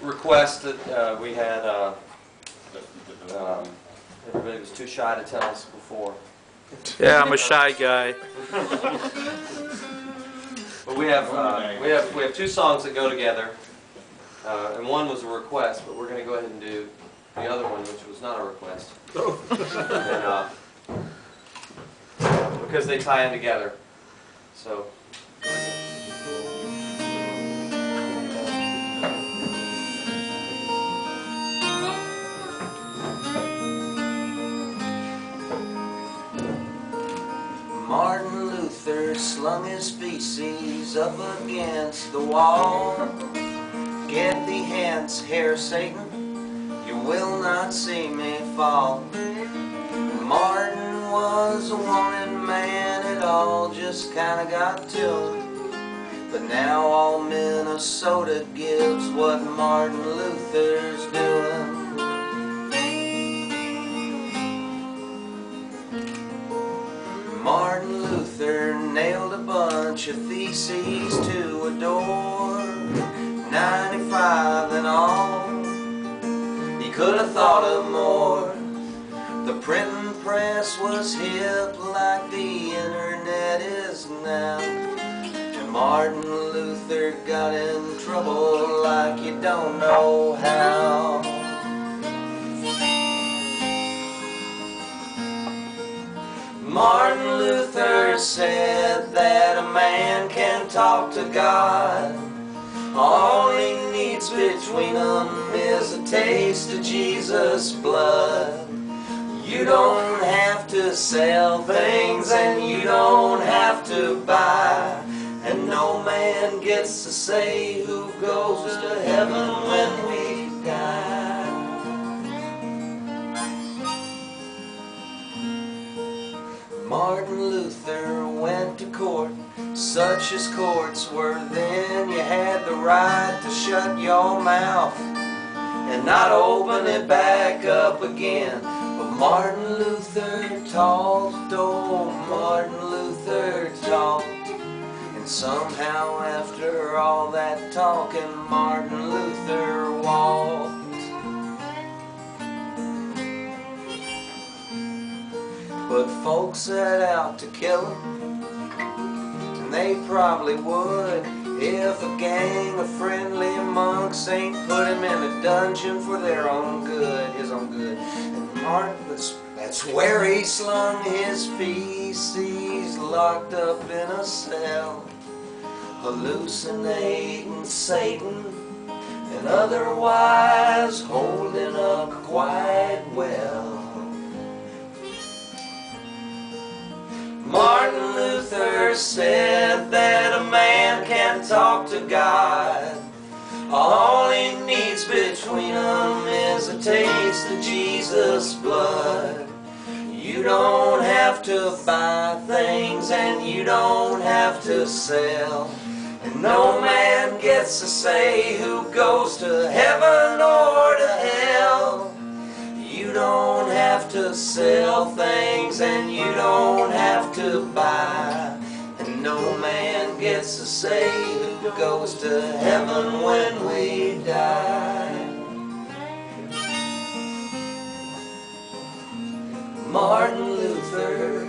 request that we had. Everybody was too shy to tell us before. Yeah, I'm a shy guy. But we have two songs that go together, and one was a request, but we're going to go ahead and do the other one, which was not a request, and, because they tie in together. So. Martin Luther slung his feces up against the wall. Get thee hence, Herr Satan, you will not see me fall. Martin was a wanted man, it all just kinda got to him. But now all Minnesota gives what Martin Luther's doing. Martin Luther nailed a bunch of theses to a door, 95 in all. He could have thought of more. The printing press was hip like the internet is now, and Martin Luther got in trouble like you don't know how. Martin Luther said that a man can talk to God. All he needs between them is a taste of Jesus' blood. You don't have to sell things and you don't have to buy, and no man gets to say who goes to heaven when we die. Martin Luther went to court, such as courts were then. You had the right to shut your mouth and not open it back up again. But Martin Luther talked, oh Martin Luther talked, and somehow after all that talking, Martin Luther walked. But folks set out to kill him, and they probably would if a gang of friendly monks ain't put him in a dungeon for their own good, his own good. And Martin, that's where he slung his feces, locked up in a cell, hallucinating Satan and otherwise holding up quite well. Martin Luther said that a man can talk to God. All he needs between them is a taste of Jesus' blood. You don't have to buy things and you don't have to sell, and no man gets to say who goes to heaven or to hell. You don't have to sell things and you don't have to buy, and no man gets to say who goes to heaven when we die. Martin Luther,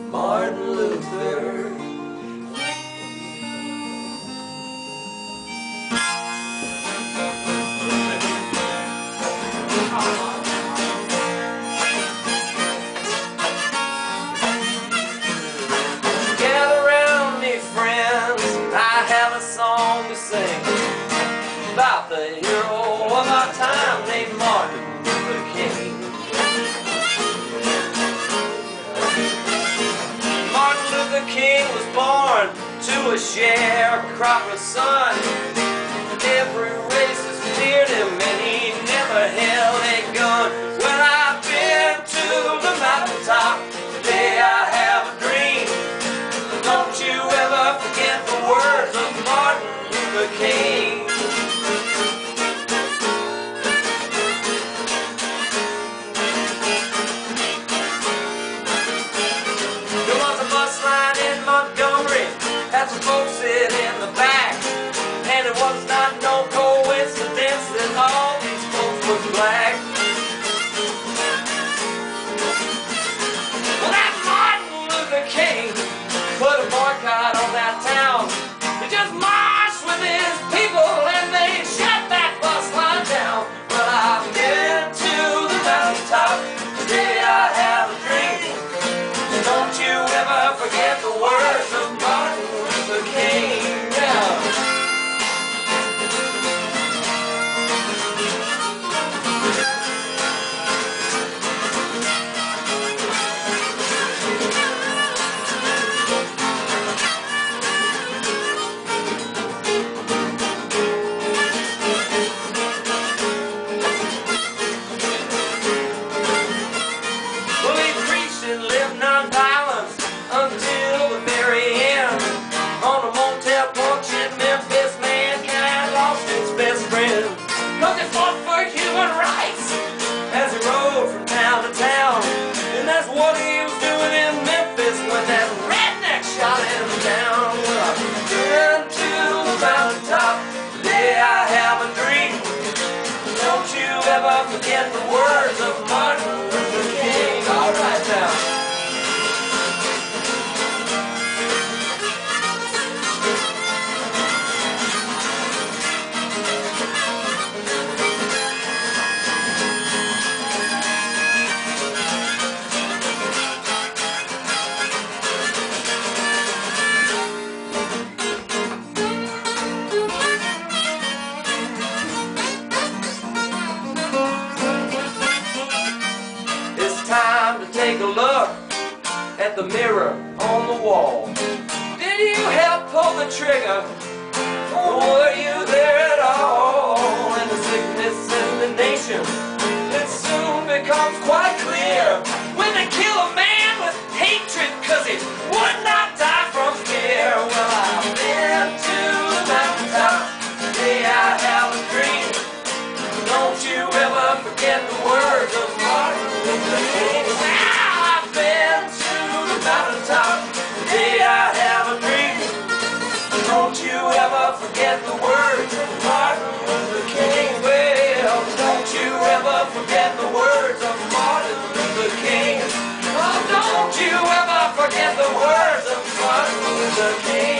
Martin Luther. Gather round me, friends, I have a song to sing about the hero of our time named Martin Luther King. Martin Luther King was born to a sharecropper's son. Every racist feared him and he never held a gun. Well, I've been to the mountaintop, today I have a dream. Don't you ever forget the words of Martin Luther King. There was a bus line in Montgomery that's where folks sit in the back. And it was not no coincidence that all these folks were black. Well, that Martin Luther King put a boycott on that town. He just marched with his people and they shut that bus line down. Well, I've been to the mountaintop, today I have a dream. Don't you ever forget the words of Martin Luther King. Yeah. Forget the words of Martin Luther King. All right now. Take a look at the mirror on the wall. Did you help pull the trigger? Or were you there at all? And the sickness in the nation, it soon becomes quite clear when they kill a man with hatred cause he would not die from fear. Well, I've been to the mountaintop, today I have a dream. Don't you ever forget the words of Martin Luther King. Today I have a dream. Don't you ever forget the words of Martin Luther King. Well, don't you ever forget the words of Martin Luther King. Oh, don't you ever forget the words of Martin Luther King.